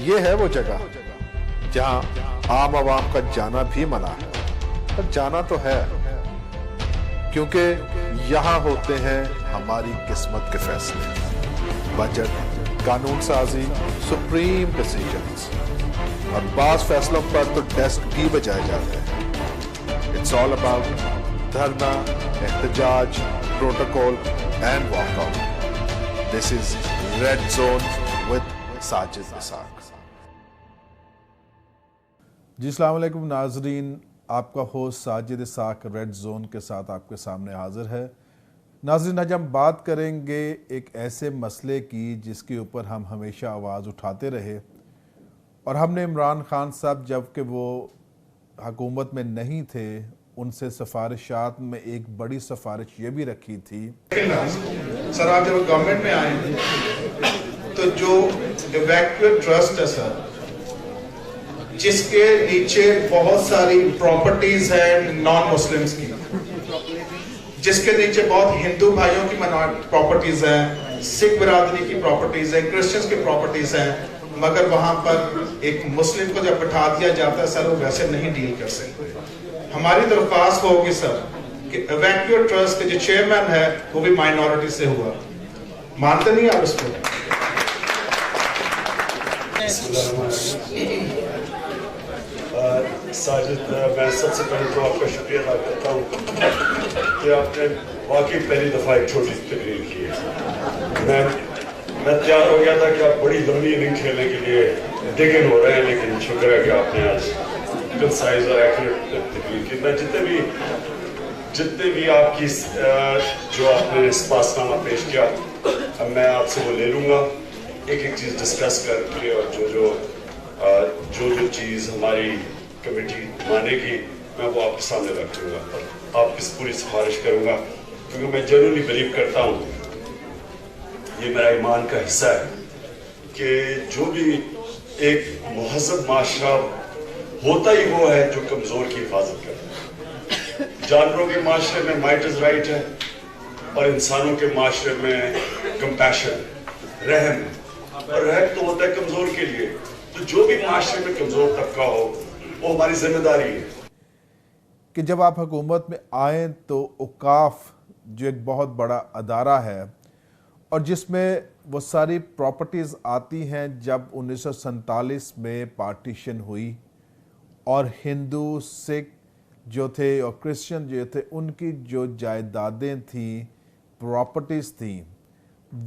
یہ ہے وہ جگہ جہاں عام عوام کا جانا بھی منع ہے، پر جانا تو ہے، کیونکہ یہاں ہوتے ہیں ہماری قسمت کے فیصلے، بجٹ، قانون سازی، سپریم ڈیسیجنز، اور بعض فیصلوں پر تو ڈیسک بھی بجائے جاتے ہیں۔ اٹس آل اباؤٹ دھرنا، احتجاج، protocol and walk out. This is red Zone with Sajid Ishaq. جی السلام علیکم ناظرین، آپ کا host Sajid Ishaq Red Zone کے ساتھ آپ کے سامنے حاضر ہے۔ ناظرین، آج ہم بات کریں گے ایک ایسے مسئلے کی جس کے اوپر ہم ہمیشہ آواز اٹھاتے رہے، اور ہم نے عمران خان صاحب جب کہ وہ حکومت میں نہیں تھے ان سے سفارشات میں ایک بڑی سفارش یہ بھی رکھی تھی۔ سر آپ جب گورنمنٹ میں آئے تو جو ایویکویٹ ٹرسٹ ہے سر، جس کے نیچے بہت ساری پراپرٹیز ہیں نان مسلمز کی، جس کے نیچے بہت ہندو بھائیوں کی پراپرٹیز ہیں، سکھ برادری کی پراپرٹیز ہیں، کرسچنز کی پراپرٹیز ہیں، مگر وہاں پر ایک مسلم کو جب بٹھا دیا جاتا ہے سر وہ ویسے نہیں ڈیل کر سکتے۔ ہماری درخواست ہوگی سر کہ ایویکویٹ ٹرسٹ کے جو چیئرمین ہے وہ بھی مائنورٹی سے ہوا، مانتے نہیں آپ اس کو؟ ساجد، میں سب سے پہلے تو آپ کا شکریہ ادا کرتا ہوں کہ آپ نے واقعی پہلی دفعہ ایک چھوٹی سی تقریر کی ہے۔ میں تیار ہو گیا تھا کہ آپ بڑی لمبی اننگ کھیلنے کے لیے ڈگن ہو رہے ہیں، لیکن شکر ہے کہ آپ نے آج کنسائز اور ایکوریٹ تقریر کی۔ میں جتنے بھی آپ کی جو آپ نے اسپاس نامہ پیش کیا، اب میں آپ سے وہ لے لوں گا ایک ایک چیز ڈسکس کر کے، اور جو چیز ہماری کمیٹی مانے گی میں وہ آپ کے سامنے رکھ دوں گا، آپ کی پوری سفارش کروں گا، کیونکہ میں جنرلی بلیو کرتا ہوں، یہ میرا ایمان کا حصہ ہے کہ جو بھی ایک مہذب معاشرہ ہوتا ہی وہ ہے جو کمزور کی حفاظت کرتا ہے۔ جانوروں کے معاشرے میں مائٹز رائٹ ہے، اور انسانوں کے معاشرے میں کمپیشن، رحم، اور رحم تو ہوتا ہے کمزور کے لیے۔ تو جو بھی معاشرے میں کمزور طبقہ ہو وہ ہماری ذمہ داری ہے کہ جب آپ حکومت میں آئیں تو اوقاف جو ایک بہت بڑا ادارہ ہے، اور جس میں وہ ساری پراپرٹیز آتی ہیں جب 1947 میں پارٹیشن ہوئی، اور ہندو، سکھ جو تھے اور کرسچن جو تھے ان کی جو جائیدادیں تھیں، پراپرٹیز تھیں،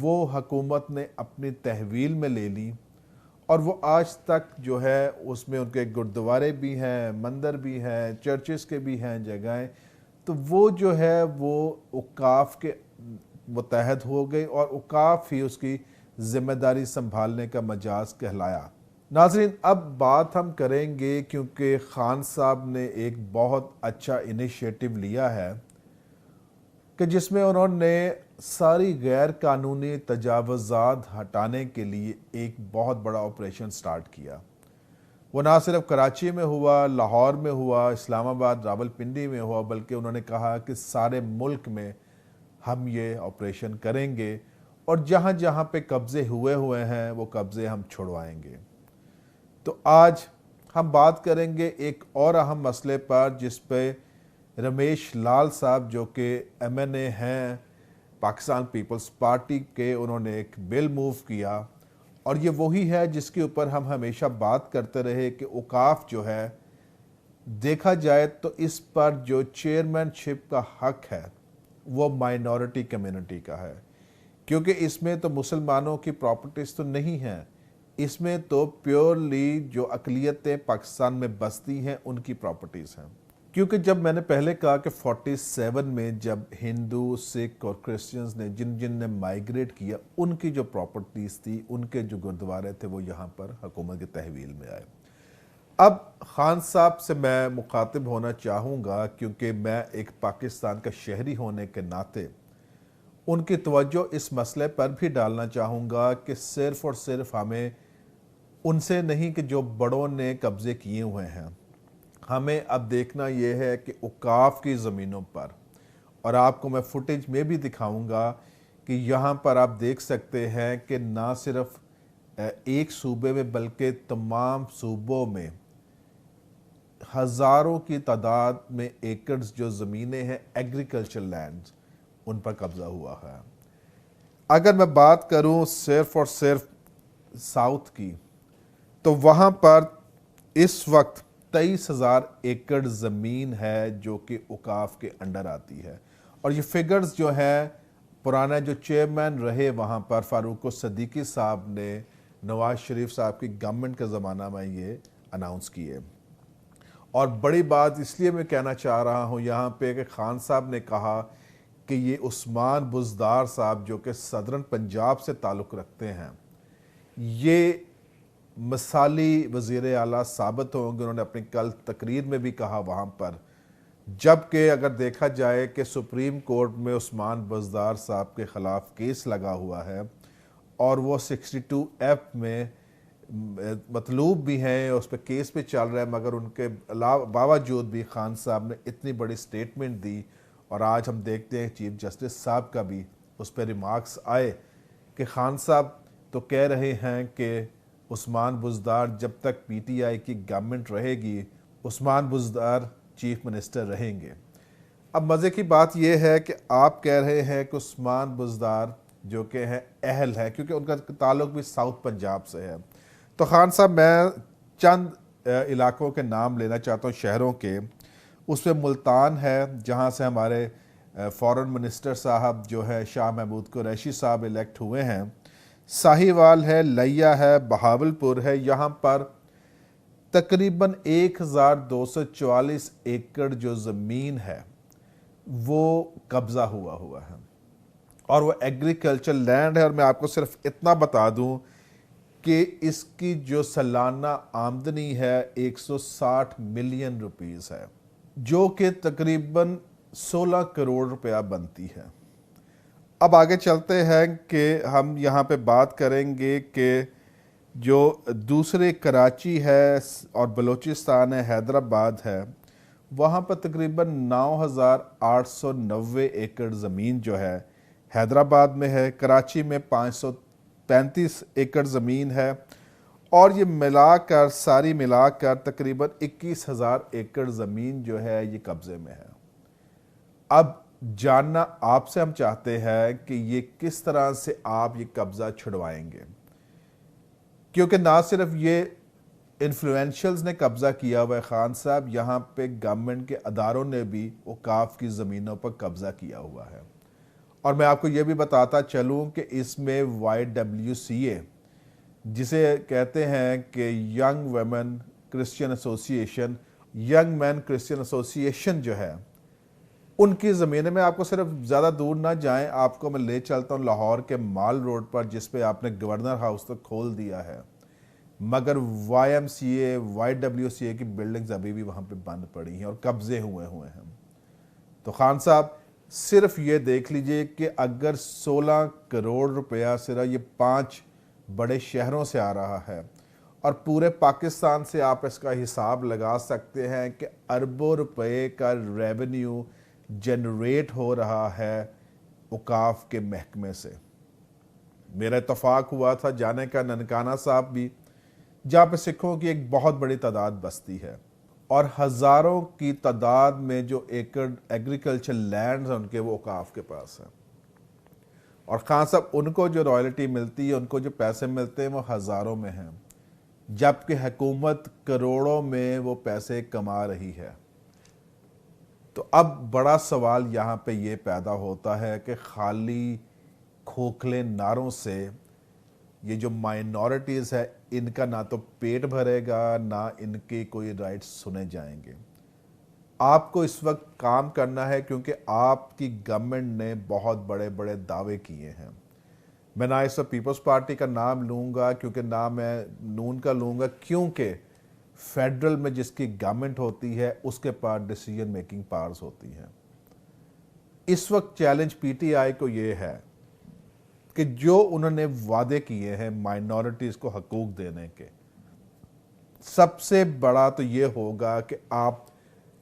وہ حکومت نے اپنی تحویل میں لے لی، اور وہ آج تک جو ہے اس میں ان کے گردوارے بھی ہیں، مندر بھی ہیں، چرچز کے بھی ہیں جگہیں، تو وہ جو ہے وہ اوقاف کے متحد ہو گئی، اور اوقاف ہی اس کی ذمہ داری سنبھالنے کا مجاز کہلایا۔ ناظرین، اب بات ہم کریں گے کیونکہ خان صاحب نے ایک بہت اچھا انیشیٹو لیا ہے کہ جس میں انہوں نے ساری غیر قانونی تجاوزات ہٹانے کے لیے ایک بہت بڑا آپریشن سٹارٹ کیا۔ وہ نہ صرف کراچی میں ہوا، لاہور میں ہوا، اسلام آباد، راولپنڈی میں ہوا، بلکہ انہوں نے کہا کہ سارے ملک میں ہم یہ آپریشن کریں گے، اور جہاں جہاں پہ قبضے ہوئے ہیں وہ قبضے ہم چھڑوائیں گے۔ تو آج ہم بات کریں گے ایک اور اہم مسئلے پر جس پہ رمیش لال صاحب جو کہ ایم این اے ہیں پاکستان پیپلز پارٹی کے، انہوں نے ایک بل موو کیا، اور یہ وہی ہے جس کے اوپر ہم ہمیشہ بات کرتے رہے کہ اوقاف جو ہے، دیکھا جائے تو اس پر جو چیئرمین شپ کا حق ہے وہ مائنورٹی کمیونٹی کا ہے، کیونکہ اس میں تو مسلمانوں کی پراپرٹیز تو نہیں ہیں، اس میں تو پیورلی جو اقلیتیں پاکستان میں بستی ہیں ان کی پراپرٹیز ہیں۔ کیونکہ جب میں نے پہلے کہا کہ 47 میں جب ہندو، سکھ اور کرسچنز نے جن نے مائیگریٹ کیا، ان کی جو پراپرٹیز تھی، ان کے جو گردوارے تھے، وہ یہاں پر حکومت کے تحویل میں آئے۔ اب خان صاحب سے میں مخاطب ہونا چاہوں گا کیونکہ میں ایک پاکستان کا شہری ہونے کے ناطے ان کی توجہ اس مسئلے پر بھی ڈالنا چاہوں گا کہ صرف اور صرف ہمیں ان سے نہیں کہ جو بڑوں نے قبضے کیے ہوئے ہیں، ہمیں اب دیکھنا یہ ہے کہ اوقاف کی زمینوں پر، اور آپ کو میں فوٹیج میں بھی دکھاؤں گا کہ یہاں پر آپ دیکھ سکتے ہیں کہ نہ صرف ایک صوبے میں بلکہ تمام صوبوں میں ہزاروں کی تعداد میں ایکڑز جو زمینیں ہیں ایگریکلچر لینڈز ان پر قبضہ ہوا ہے. اگر میں بات کروں صرف اور صرف ساؤتھ کی تو وہاں پر اس وقت 23,000 ایکڑ زمین ہے جو کہ اوقاف کے انڈر آتی ہے. اور یہ فگرز جو ہیں پرانا جو چیئرمین رہے وہاں پر فاروق صدیقی صاحب نے نواز شریف صاحب کی گورنمنٹ کے زمانہ میں یہ اناؤنس کیے. اور بڑی بات اس لیے میں کہنا چاہ رہا ہوں یہاں پہ کہ خان صاحب نے کہا کہ یہ عثمان بزدار صاحب جو کہ صدرن پنجاب سے تعلق رکھتے ہیں یہ مثالی وزیر اعلیٰ ثابت ہوں گے. انہوں نے اپنی کل تقریر میں بھی کہا وہاں پر، جبکہ اگر دیکھا جائے کہ سپریم کورٹ میں عثمان بزدار صاحب کے خلاف کیس لگا ہوا ہے اور وہ 62F میں مطلوب بھی ہیں، اس پہ کیس پہ چل رہا ہے، مگر ان کے باوجود بھی خان صاحب نے اتنی بڑی سٹیٹمنٹ دی. اور آج ہم دیکھتے ہیں چیف جسٹس صاحب کا بھی اس پہ ریمارکس آئے کہ خان صاحب تو کہہ رہے ہیں کہ عثمان بزدار جب تک پی ٹی آئی کی گورنمنٹ رہے گی عثمان بزدار چیف منسٹر رہیں گے. اب مزے کی بات یہ ہے کہ آپ کہہ رہے ہیں کہ عثمان بزدار جو کہ ہیں اہل ہے کیونکہ ان کا تعلق بھی ساؤتھ پنجاب سے ہے. تو خان صاحب میں چند علاقوں کے نام لینا چاہتا ہوں شہروں کے. اس میں ملتان ہے جہاں سے ہمارے فورن منسٹر صاحب جو ہے شاہ محمود قریشی صاحب الیکٹ ہوئے ہیں. ساہیوال ہے، لیا ہے، بہاولپور ہے. یہاں پر تقریباً 1244 ایکڑ جو زمین ہے وہ قبضہ ہوا ہے اور وہ ایگریکلچر لینڈ ہے. اور میں آپ کو صرف اتنا بتا دوں کہ اس کی جو سالانہ آمدنی ہے 160 ملین روپیز ہے جو کہ تقریباً 16 کروڑ روپیہ بنتی ہے. اب آگے چلتے ہیں کہ ہم یہاں پہ بات کریں گے کہ جو دوسرے کراچی ہے اور بلوچستان ہے، حیدرآباد ہے، وہاں پر تقریباً 9,890 ایکڑ زمین جو ہے حیدرآباد میں ہے. کراچی میں 535 ایکڑ زمین ہے اور یہ ساری ملا کر تقریباً 21,000 ایکڑ زمین جو ہے یہ قبضے میں ہے. اب جاننا آپ سے ہم چاہتے ہیں کہ یہ کس طرح سے آپ یہ قبضہ چھڑوائیں گے، کیونکہ نہ صرف یہ انفلوئنشلز نے قبضہ کیا ہوا ہے خان صاحب، یہاں پہ گورنمنٹ کے اداروں نے بھی اوقاف کی زمینوں پر قبضہ کیا ہوا ہے. اور میں آپ کو یہ بھی بتاتا چلوں کہ اس میں YWCA جسے کہتے ہیں کہ young women Christian association, young man Christian association جو ہے ان کی زمینیں، میں آپ کو صرف زیادہ دور نہ جائیں، آپ کو میں لے چلتا ہوں لاہور کے مال روڈ پر جس پہ آپ نے گورنر ہاؤس تک کھول دیا ہے، مگر YMCA YWCA کی بلڈنگز ابھی بھی وہاں پہ بند پڑی ہیں اور قبضے ہوئے ہیں. تو خان صاحب صرف یہ دیکھ لیجئے کہ اگر 16 کروڑ روپیہ صرف یہ 5 بڑے شہروں سے آ رہا ہے اور پورے پاکستان سے آپ اس کا حساب لگا سکتے ہیں کہ اربوں روپے کا ریونیو جنریٹ ہو رہا ہے اوقاف کے محکمے سے. میرا اتفاق ہوا تھا جانے کا ننکانہ صاحب بھی، جہاں پہ سکھوں کی ایک بہت بڑی تعداد بستی ہے اور ہزاروں کی تعداد میں جو ایکڑ ایگریکلچر لینڈز ہیں ان کے وہ اوقاف کے پاس ہیں. اور خان صاحب ان کو جو رائلٹی ملتی ہے، ان کو جو پیسے ملتے ہیں وہ ہزاروں میں ہیں، جبکہ حکومت کروڑوں میں وہ پیسے کما رہی ہے. تو اب بڑا سوال یہاں پہ یہ پیدا ہوتا ہے کہ خالی کھوکھلے نعروں سے یہ جو مائنورٹیز ہے ان کا نہ تو پیٹ بھرے گا نہ ان کے کوئی رائٹس سنے جائیں گے. آپ کو اس وقت کام کرنا ہے کیونکہ آپ کی گورنمنٹ نے بہت بڑے بڑے دعوے کیے ہیں. میں نہ اس وقت پیپلز پارٹی کا نام لوں گا کیونکہ نہ میں نون کا لوں گا، کیونکہ فیڈرل میں جس کی گورنمنٹ ہوتی ہے اس کے پاس ڈیسیجن میکنگ پاورز ہوتی ہیں. اس وقت چیلنج پی ٹی آئی کو یہ ہے کہ جو انہوں نے وعدے کیے ہیں مائنورٹیز کو حقوق دینے کے، سب سے بڑا تو یہ ہوگا کہ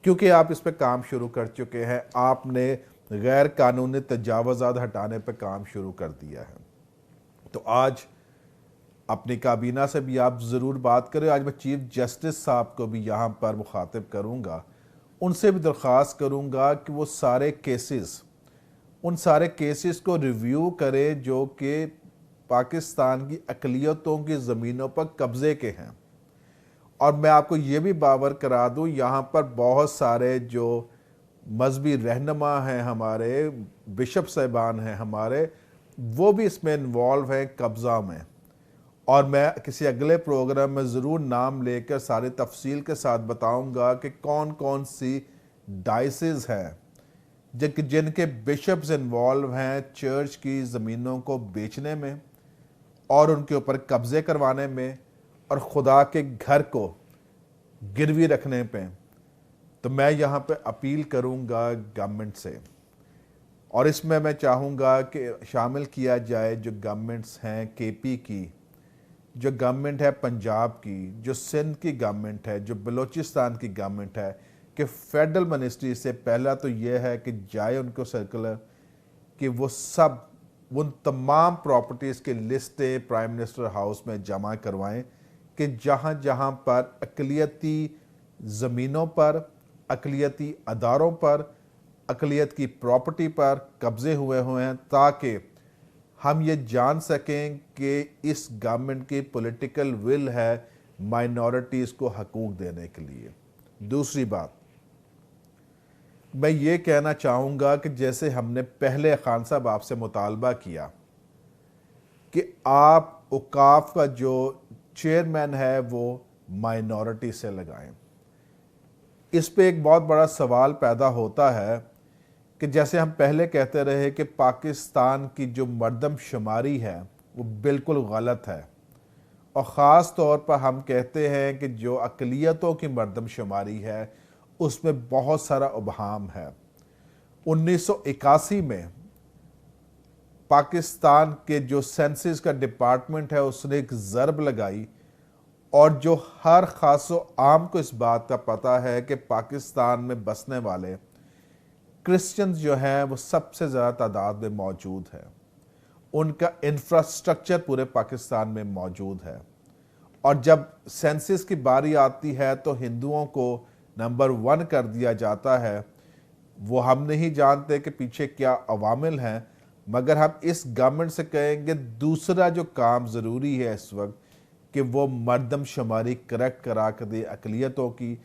کیونکہ آپ اس پہ کام شروع کر چکے ہیں، آپ نے غیر قانونی تجاوزات ہٹانے پہ کام شروع کر دیا ہے. تو آج اپنی کابینہ سے بھی آپ ضرور بات کریں. آج میں چیف جسٹس صاحب کو بھی یہاں پر مخاطب کروں گا, ان سے بھی درخواست کروں گا کہ وہ ان سارے کیسز کو ریویو کرے جو کہ پاکستان کی اقلیتوں کی زمینوں پر قبضے کے ہیں. اور میں آپ کو یہ بھی باور کرا دوں, یہاں پر بہت سارے جو مذہبی رہنما ہیں ہمارے, بشپ صاحبان ہیں ہمارے, وہ بھی اس میں انوالو ہیں قبضہ میں. اور میں کسی اگلے پروگرام میں ضرور نام لے کر ساری تفصیل کے ساتھ بتاؤں گا کہ کون کون سی ڈائسز ہیں جن کے بشپز انوالو ہیں چرچ کی زمینوں کو بیچنے میں اور ان کے اوپر قبضے کروانے میں اور خدا کے گھر کو گروی رکھنے پہ. تو میں یہاں پہ اپیل کروں گا گورنمنٹ سے, اور اس میں میں چاہوں گا کہ شامل کیا جائے جو گورنمنٹس ہیں کے پی کی, جو گورنمنٹ ہے پنجاب کی, جو سندھ کی گورنمنٹ ہے, جو بلوچستان کی گورنمنٹ ہے, کہ فیڈرل منسٹری سے پہلا تو یہ ہے کہ جائے ان کو سرکولر کہ وہ ان تمام پراپرٹیز کے لسٹیں پرائم منسٹر ہاؤس میں جمع کروائیں کہ جہاں جہاں پر اقلیتی زمینوں پر, اقلیتی اداروں پر, اقلیت کی پراپرٹی پر قبضے ہوئے ہیں, تاکہ ہم یہ جان سکیں کہ اس گورنمنٹ کی پولیٹیکل ول ہے مائنورٹیز کو حقوق دینے کے لیے. دوسری بات میں یہ کہنا چاہوں گا کہ جیسے ہم نے پہلے خان صاحب آپ سے مطالبہ کیا کہ آپ اوقاف کا جو چیئرمین ہے وہ مائنورٹی سے لگائیں. اس پہ ایک بہت بڑا سوال پیدا ہوتا ہے کہ جیسے ہم پہلے کہتے رہے کہ پاکستان کی جو مردم شماری ہے وہ بالکل غلط ہے, اور خاص طور پر ہم کہتے ہیں کہ جو اقلیتوں کی مردم شماری ہے اس میں بہت سارا ابہام ہے. 1981 میں پاکستان کے جو سینسس کا ڈپارٹمنٹ ہے اس نے ایک ضرب لگائی, اور جو ہر خاص و عام کو اس بات کا پتہ ہے کہ پاکستان میں بسنے والے کرسچنز جو ہیں وہ سب سے زیادہ تعداد میں موجود ہے, ان کا انفراسٹرکچر پورے پاکستان میں موجود ہے. اور جب سینسس کی باری آتی ہے تو ہندوؤں کو نمبر 1 کر دیا جاتا ہے. وہ ہم نہیں جانتے کہ پیچھے کیا عوامل ہیں, مگر ہم اس گورنمنٹ سے کہیں گے دوسرا جو کام ضروری ہے اس وقت کہ وہ مردم شماری کریکٹ کرا کے دے اقلیتوں کی,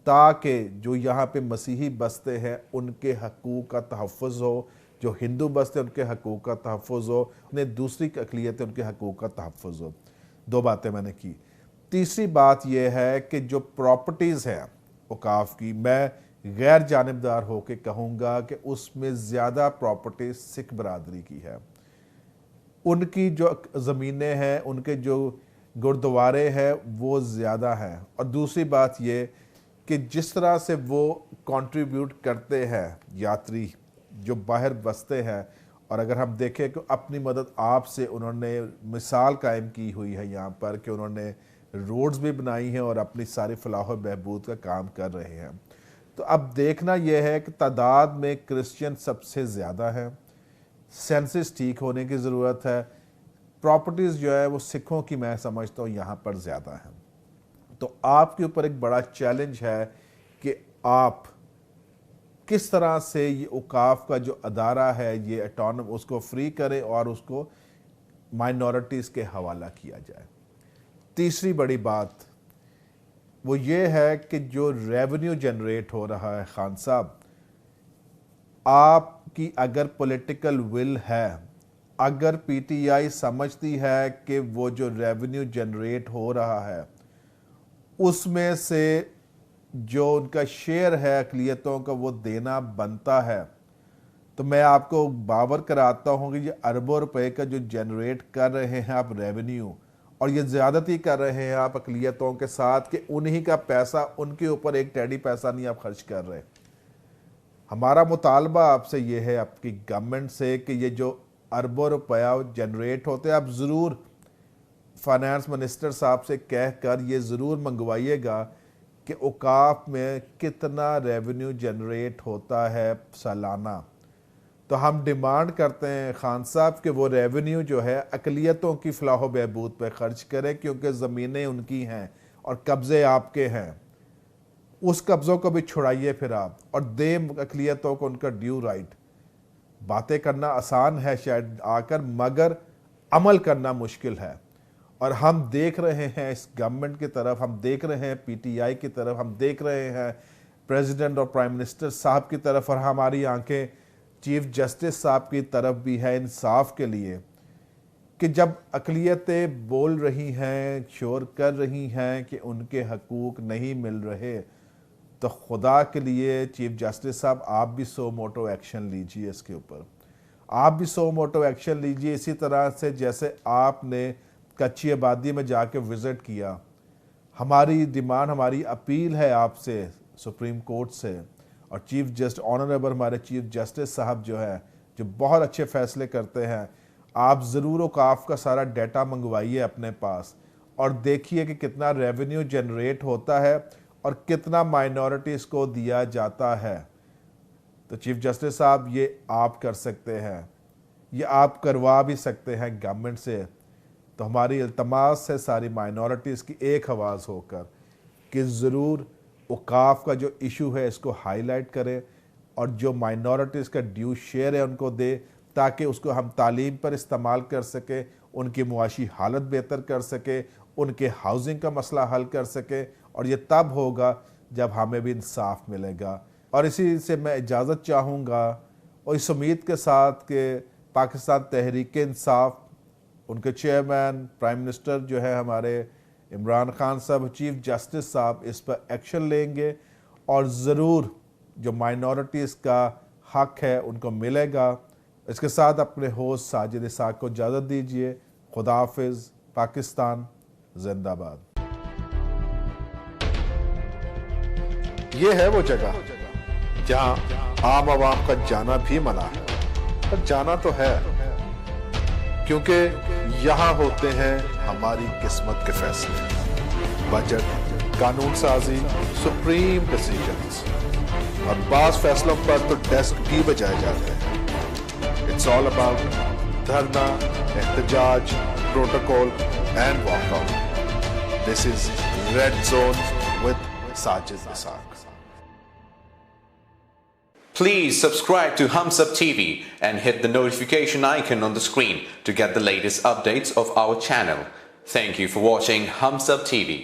تاکہ جو یہاں پہ مسیحی بستے ہیں ان کے حقوق کا تحفظ ہو, جو ہندو بستے ہیں ان کے حقوق کا تحفظ ہو, انہیں دوسری اقلیتیں ان کے حقوق کا تحفظ ہو. 2 باتیں میں نے کی. تیسری بات یہ ہے کہ جو پراپرٹیز ہیں اوقاف کی, میں غیر جانبدار ہو کے کہوں گا کہ اس میں زیادہ پراپرٹیز سکھ برادری کی ہے. ان کی جو زمینیں ہیں, ان کے جو گردوارے ہیں وہ زیادہ ہیں. اور دوسری بات یہ کہ جس طرح سے وہ کنٹریبیوٹ کرتے ہیں یاتری جو باہر بستے ہیں, اور اگر ہم دیکھیں کہ اپنی مدد آپ سے انہوں نے مثال قائم کی ہوئی ہے یہاں پر کہ انہوں نے روڈز بھی بنائی ہیں اور اپنی ساری فلاح و بہبود کا کام کر رہے ہیں. تو اب دیکھنا یہ ہے کہ تعداد میں کرسچن سب سے زیادہ ہیں, سینسس ٹھیک ہونے کی ضرورت ہے, پراپرٹیز جو ہے وہ سکھوں کی میں سمجھتا ہوں یہاں پر زیادہ ہیں. تو آپ کے اوپر ایک بڑا چیلنج ہے کہ آپ کس طرح سے یہ اوقاف کا جو ادارہ ہے یہ اٹانوم اس کو فری کریں اور اس کو مائنورٹیز کے حوالہ کیا جائے. تیسری بڑی بات وہ یہ ہے کہ جو ریونیو جنریٹ ہو رہا ہے خان صاحب, آپ کی اگر پولیٹیکل ول ہے, اگر پی ٹی آئی سمجھتی ہے کہ وہ جو ریونیو جنریٹ ہو رہا ہے اس میں سے جو ان کا شیئر ہے اقلیتوں کا وہ دینا بنتا ہے, تو میں آپ کو باور کراتا ہوں کہ یہ اربوں روپے کا جو جنریٹ کر رہے ہیں آپ ریونیو, اور یہ زیادتی کر رہے ہیں آپ اقلیتوں کے ساتھ کہ انہی کا پیسہ, ان کے اوپر ایک ٹیڈی پیسہ نہیں آپ خرچ کر رہے. ہمارا مطالبہ آپ سے یہ ہے, آپ کی گورنمنٹ سے, کہ یہ جو اربوں روپیہ جنریٹ ہوتے ہیں آپ ضرور فائنانس منسٹر صاحب سے کہہ کر یہ ضرور منگوائیے گا کہ اوقاف میں کتنا ریونیو جنریٹ ہوتا ہے سالانہ, تو ہم ڈیمانڈ کرتے ہیں خان صاحب کہ وہ ریونیو جو ہے اقلیتوں کی فلاح و بہبود پہ خرچ کریں، کیونکہ زمینیں ان کی ہیں اور قبضے آپ کے ہیں. اس قبضوں کو بھی چھڑائیے پھر آپ، اور دیں اقلیتوں کو ان کا ڈیو رائٹ. باتیں کرنا آسان ہے شاید آ کر، مگر عمل کرنا مشکل ہے. اور ہم دیکھ رہے ہیں اس گورنمنٹ کی طرف، ہم دیکھ رہے ہیں پی ٹی آئی کی طرف، ہم دیکھ رہے ہیں پریزیڈنٹ اور پرائم منسٹر صاحب کی طرف، اور ہماری آنکھیں چیف جسٹس صاحب کی طرف بھی ہے انصاف کے لیے، کہ جب اقلیتیں بول رہی ہیں، شور کر رہی ہیں کہ ان کے حقوق نہیں مل رہے، تو خدا کے لیے چیف جسٹس صاحب آپ بھی سو موٹو ایکشن لیجئے اس کے اوپر. آپ بھی سو موٹو ایکشن لیجئے، اسی طرح سے جیسے آپ نے کچی آبادی میں جا کے وزٹ کیا. ہماری ڈیمانڈ، ہماری اپیل ہے آپ سے سپریم کورٹ سے، اور چیف جسٹس آنریبل ہمارے چیف جسٹس صاحب جو ہے، جو بہت اچھے فیصلے کرتے ہیں، آپ ضرور اوقاف کا سارا ڈیٹا منگوائیے اپنے پاس اور دیکھیے کہ کتنا ریونیو جنریٹ ہوتا ہے اور کتنا مائنورٹیز کو دیا جاتا ہے. تو چیف جسٹس صاحب یہ آپ کر سکتے ہیں، یہ آپ کروا بھی سکتے ہیں گورنمنٹ سے. تو ہماری التماس ہے ساری مائنورٹیز کی ایک آواز ہو کر کہ ضرور اوقاف کا جو ایشو ہے اس کو ہائی لائٹ کریں، اور جو مائنورٹیز کا ڈیو شیئر ہے ان کو دے، تاکہ اس کو ہم تعلیم پر استعمال کر سکیں، ان کی معاشی حالت بہتر کر سکیں، ان کے ہاؤسنگ کا مسئلہ حل کر سکیں. اور یہ تب ہوگا جب ہمیں بھی انصاف ملے گا. اور اسی سے میں اجازت چاہوں گا، اور اس امید کے ساتھ کہ پاکستان تحریک انصاف، ان کے چیئرمین پرائم منسٹر جو ہے ہمارے عمران خان صاحب، چیف جسٹس صاحب اس پر ایکشن لیں گے، اور ضرور جو مائنورٹیز کا حق ہے ان کو ملے گا. اس کے ساتھ اپنے ہوسٹ ساجد اسحاق کو اجازت دیجیے. خدا حافظ. پاکستان زندہ باد. یہ ہے وہ جگہ جہاں عام عوام کا جانا بھی منع ہے، پر جانا تو ہے، کیونکہ یہاں ہوتے ہیں ہماری قسمت کے فیصلے. بجٹ، قانون سازی، سپریم ڈیسیجنز، اور بعض فیصلوں پر تو ڈیسک بھی بجائے جاتے ہیں. اٹس آل اباؤٹ دھرنا، احتجاج، protocol and walk out. This is red zone with Sajid Ishaq. Please subscribe to Hums Up TV and hit the notification icon on the screen to get the latest updates of our channel. Thank you for watching Hums Up TV.